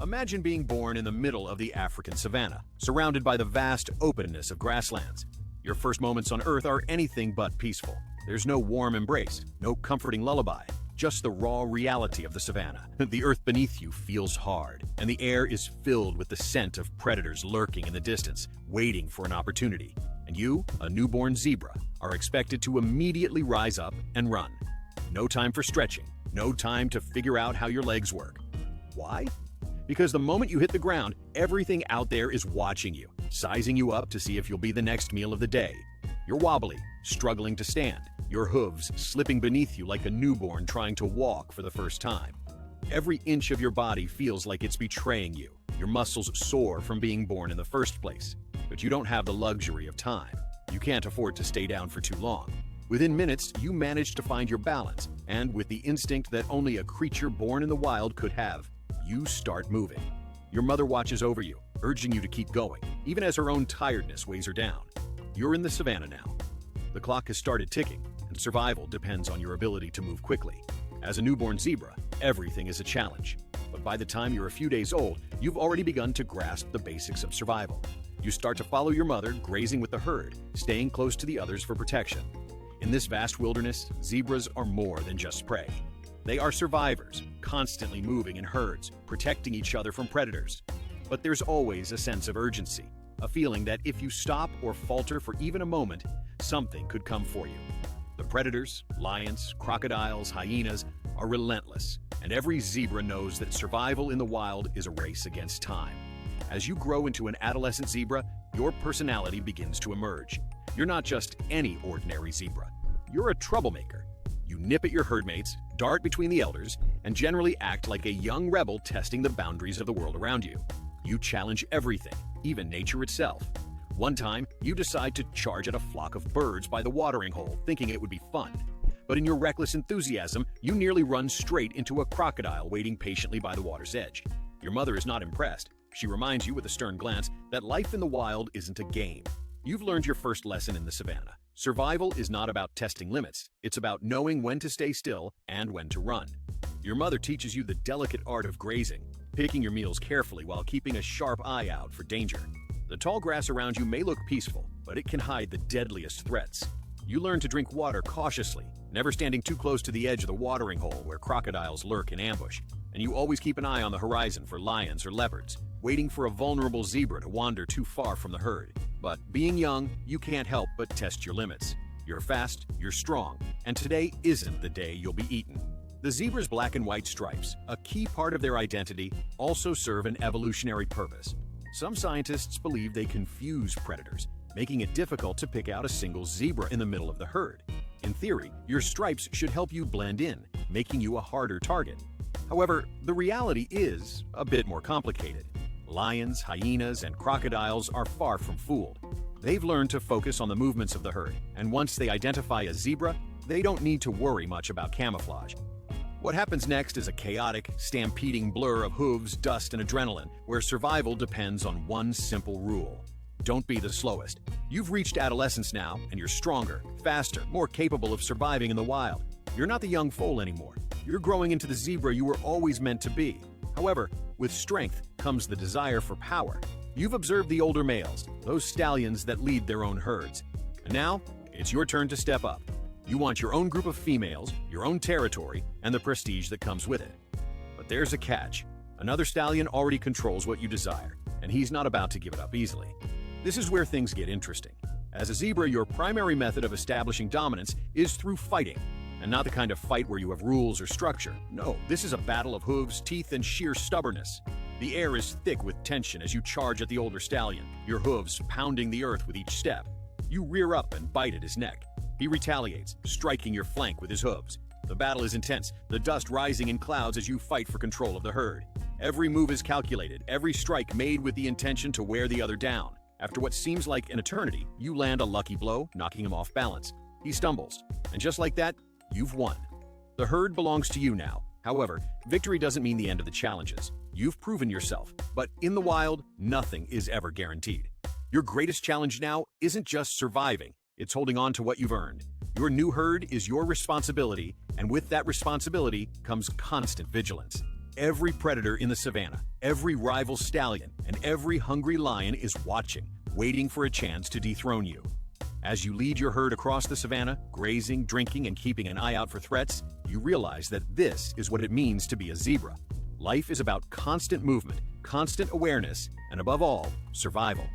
Imagine being born in the middle of the African savanna, surrounded by the vast openness of grasslands. Your first moments on Earth are anything but peaceful. There's no warm embrace, no comforting lullaby, just the raw reality of the savanna. The earth beneath you feels hard, and the air is filled with the scent of predators lurking in the distance, waiting for an opportunity. And you, a newborn zebra, are expected to immediately rise up and run. No time for stretching, no time to figure out how your legs work. Why? Because the moment you hit the ground, everything out there is watching you, sizing you up to see if you'll be the next meal of the day. You're wobbly, struggling to stand, your hooves slipping beneath you like a newborn trying to walk for the first time. Every inch of your body feels like it's betraying you. Your muscles sore from being born in the first place. But you don't have the luxury of time. You can't afford to stay down for too long. Within minutes, you manage to find your balance, and with the instinct that only a creature born in the wild could have, you start moving. Your mother watches over you, urging you to keep going, even as her own tiredness weighs her down. You're in the savannah now. The clock has started ticking, and survival depends on your ability to move quickly. As a newborn zebra, everything is a challenge. But by the time you're a few days old, you've already begun to grasp the basics of survival. You start to follow your mother, grazing with the herd, staying close to the others for protection. In this vast wilderness, zebras are more than just prey. They are survivors, constantly moving in herds, protecting each other from predators. But there's always a sense of urgency, a feeling that if you stop or falter for even a moment, something could come for you. The predators, lions, crocodiles, hyenas, are relentless, and every zebra knows that survival in the wild is a race against time. As you grow into an adolescent zebra, your personality begins to emerge. You're not just any ordinary zebra. You're a troublemaker. You nip at your herdmates, dart between the elders, and generally act like a young rebel testing the boundaries of the world around you. You challenge everything, even nature itself. One time, you decide to charge at a flock of birds by the watering hole, thinking it would be fun. But in your reckless enthusiasm, you nearly run straight into a crocodile waiting patiently by the water's edge. Your mother is not impressed. She reminds you with a stern glance that life in the wild isn't a game. You've learned your first lesson in the savannah. Survival is not about testing limits. It's about knowing when to stay still and when to run. Your mother teaches you the delicate art of grazing, picking your meals carefully while keeping a sharp eye out for danger. The tall grass around you may look peaceful, but it can hide the deadliest threats. You learn to drink water cautiously, never standing too close to the edge of the watering hole where crocodiles lurk in ambush. And you always keep an eye on the horizon for lions or leopards, waiting for a vulnerable zebra to wander too far from the herd. But being young, you can't help but test your limits. You're fast, you're strong, and today isn't the day you'll be eaten. The zebra's black and white stripes, a key part of their identity, also serve an evolutionary purpose. Some scientists believe they confuse predators, making it difficult to pick out a single zebra in the middle of the herd. In theory, your stripes should help you blend in, making you a harder target. However, the reality is a bit more complicated. Lions, hyenas, and crocodiles are far from fooled. They've learned to focus on the movements of the herd, and once they identify a zebra, they don't need to worry much about camouflage. What happens next is a chaotic, stampeding blur of hooves, dust, and adrenaline, where survival depends on one simple rule. Don't be the slowest. You've reached adolescence now, and you're stronger, faster, more capable of surviving in the wild. You're not the young foal anymore. You're growing into the zebra you were always meant to be. However, with strength comes the desire for power. You've observed the older males, those stallions that lead their own herds. And now, it's your turn to step up. You want your own group of females, your own territory, and the prestige that comes with it. But there's a catch. Another stallion already controls what you desire, and he's not about to give it up easily. This is where things get interesting. As a zebra, your primary method of establishing dominance is through fighting, and not the kind of fight where you have rules or structure. No, this is a battle of hooves, teeth, and sheer stubbornness. The air is thick with tension as you charge at the older stallion, your hooves pounding the earth with each step. You rear up and bite at his neck. He retaliates, striking your flank with his hooves. The battle is intense, the dust rising in clouds as you fight for control of the herd. Every move is calculated, every strike made with the intention to wear the other down. After what seems like an eternity, you land a lucky blow, knocking him off balance. He stumbles, and just like that, you've won. The herd belongs to you now. However, victory doesn't mean the end of the challenges. You've proven yourself, but in the wild, nothing is ever guaranteed. Your greatest challenge now isn't just surviving, it's holding on to what you've earned. Your new herd is your responsibility, and with that responsibility comes constant vigilance. Every predator in the savannah, every rival stallion, and every hungry lion is watching, waiting for a chance to dethrone you. As you lead your herd across the savannah, grazing, drinking, and keeping an eye out for threats, you realize that this is what it means to be a zebra. Life is about constant movement, constant awareness, and above all, survival.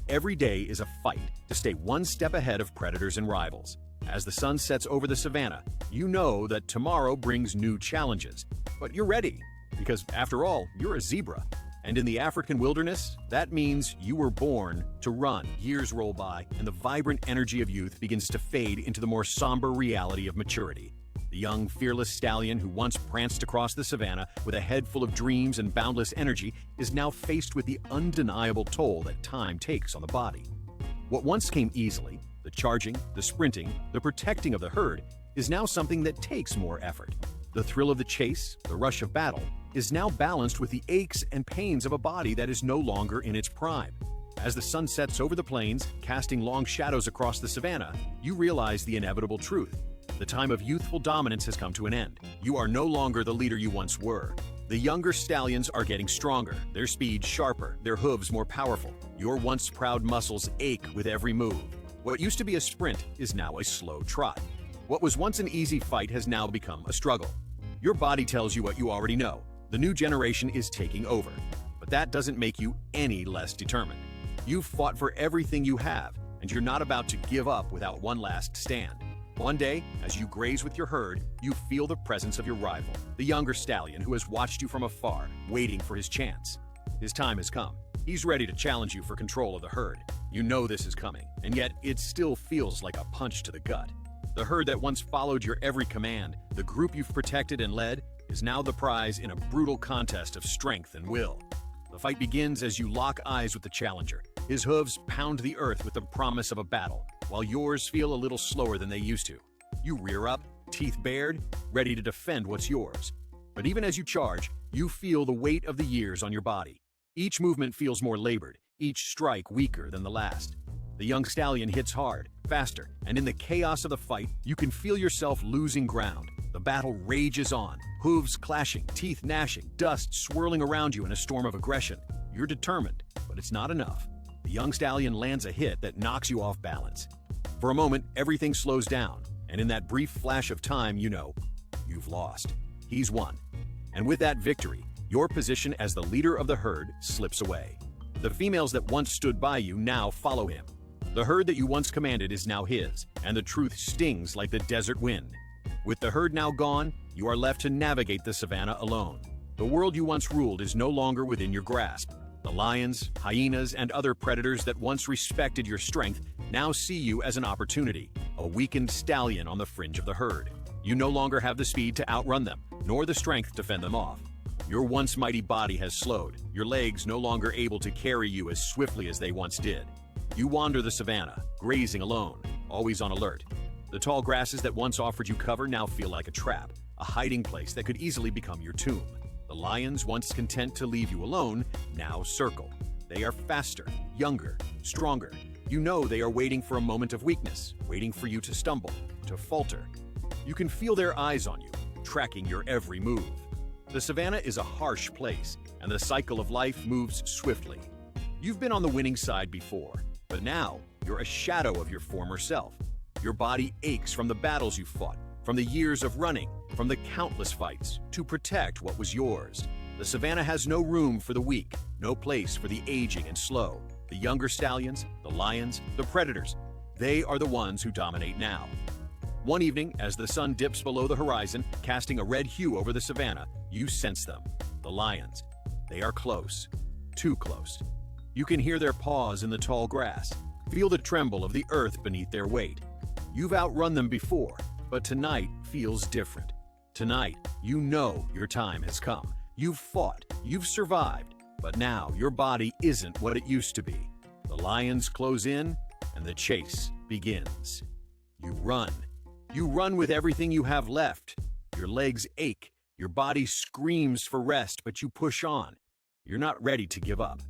Every day is a fight to stay one step ahead of predators and rivals. As the sun sets over the savannah, you know that tomorrow brings new challenges. But you're ready, because after all, you're a zebra. And in the African wilderness, that means you were born to run. Years roll by, and the vibrant energy of youth begins to fade into the more somber reality of maturity. The young, fearless stallion who once pranced across the savannah with a head full of dreams and boundless energy is now faced with the undeniable toll that time takes on the body. What once came easily, the charging, the sprinting, the protecting of the herd, is now something that takes more effort. The thrill of the chase, the rush of battle, is now balanced with the aches and pains of a body that is no longer in its prime. As the sun sets over the plains, casting long shadows across the savannah, you realize the inevitable truth. The time of youthful dominance has come to an end. You are no longer the leader you once were. The younger stallions are getting stronger, their speed sharper, their hooves more powerful. Your once proud muscles ache with every move. What used to be a sprint is now a slow trot. What was once an easy fight has now become a struggle. Your body tells you what you already know. The new generation is taking over. But that doesn't make you any less determined. You've fought for everything you have, and you're not about to give up without one last stand. One day, as you graze with your herd, you feel the presence of your rival, the younger stallion who has watched you from afar, waiting for his chance. His time has come. He's ready to challenge you for control of the herd. You know this is coming, and yet it still feels like a punch to the gut. The herd that once followed your every command, the group you've protected and led, is now the prize in a brutal contest of strength and will. The fight begins as you lock eyes with the challenger. His hooves pound the earth with the promise of a battle, while yours feel a little slower than they used to. You rear up, teeth bared, ready to defend what's yours. But even as you charge, you feel the weight of the years on your body. Each movement feels more labored, each strike weaker than the last. The young stallion hits hard, faster, and in the chaos of the fight, you can feel yourself losing ground. The battle rages on, hooves clashing, teeth gnashing, dust swirling around you in a storm of aggression. You're determined, but it's not enough. The young stallion lands a hit that knocks you off balance. For a moment, everything slows down, and in that brief flash of time, you know, you've lost. He's won. And with that victory, your position as the leader of the herd slips away. The females that once stood by you now follow him. The herd that you once commanded is now his, and the truth stings like the desert wind. With the herd now gone, you are left to navigate the savannah alone. The world you once ruled is no longer within your grasp. The lions, hyenas, and other predators that once respected your strength now see you as an opportunity, a weakened stallion on the fringe of the herd. You no longer have the speed to outrun them, nor the strength to fend them off. Your once mighty body has slowed, your legs no longer able to carry you as swiftly as they once did. You wander the savannah, grazing alone, always on alert. The tall grasses that once offered you cover now feel like a trap, a hiding place that could easily become your tomb. The lions, once content to leave you alone, now circle. They are faster, younger, stronger. You know they are waiting for a moment of weakness, waiting for you to stumble, to falter. You can feel their eyes on you, tracking your every move. The savannah is a harsh place, and the cycle of life moves swiftly. You've been on the winning side before, but now you're a shadow of your former self. Your body aches from the battles you fought, from the years of running, from the countless fights to protect what was yours. The savannah has no room for the weak, no place for the aging and slow. The younger stallions, the lions, the predators, they are the ones who dominate now. One evening, as the sun dips below the horizon, casting a red hue over the savannah, you sense them, the lions. They are close, too close. You can hear their paws in the tall grass, feel the tremble of the earth beneath their weight. You've outrun them before, but tonight feels different. Tonight, you know your time has come. You've fought, you've survived, but now your body isn't what it used to be. The lions close in, and the chase begins. You run. You run with everything you have left. Your legs ache, your body screams for rest, but you push on. You're not ready to give up.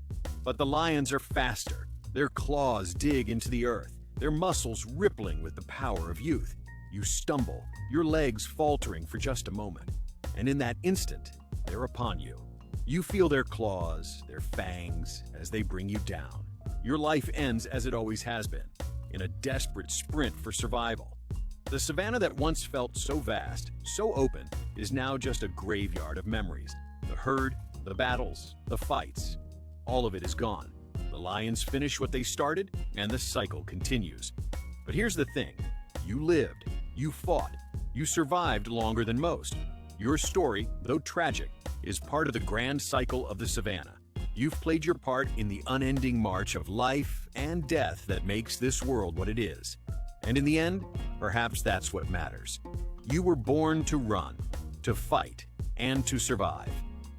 But the lions are faster. Their claws dig into the earth, their muscles rippling with the power of youth. You stumble, your legs faltering for just a moment. And in that instant, they're upon you. You feel their claws, their fangs, as they bring you down. Your life ends as it always has been, in a desperate sprint for survival. The savannah that once felt so vast, so open, is now just a graveyard of memories. The herd, the battles, the fights, all of it is gone. The lions finish what they started, and the cycle continues. But here's the thing. You lived, you fought, you survived longer than most. Your story, though tragic, is part of the grand cycle of the savannah. You've played your part in the unending march of life and death that makes this world what it is. And in the end, perhaps that's what matters. You were born to run, to fight, and to survive.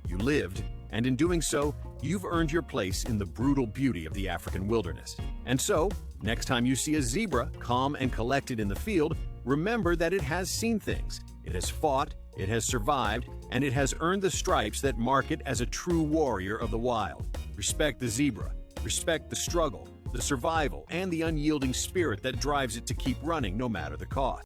You lived, and in doing so, you've earned your place in the brutal beauty of the African wilderness. And so, next time you see a zebra calm and collected in the field, remember that it has seen things. It has fought, it has survived, and it has earned the stripes that mark it as a true warrior of the wild. Respect the zebra. Respect the struggle, the survival, and the unyielding spirit that drives it to keep running no matter the cost.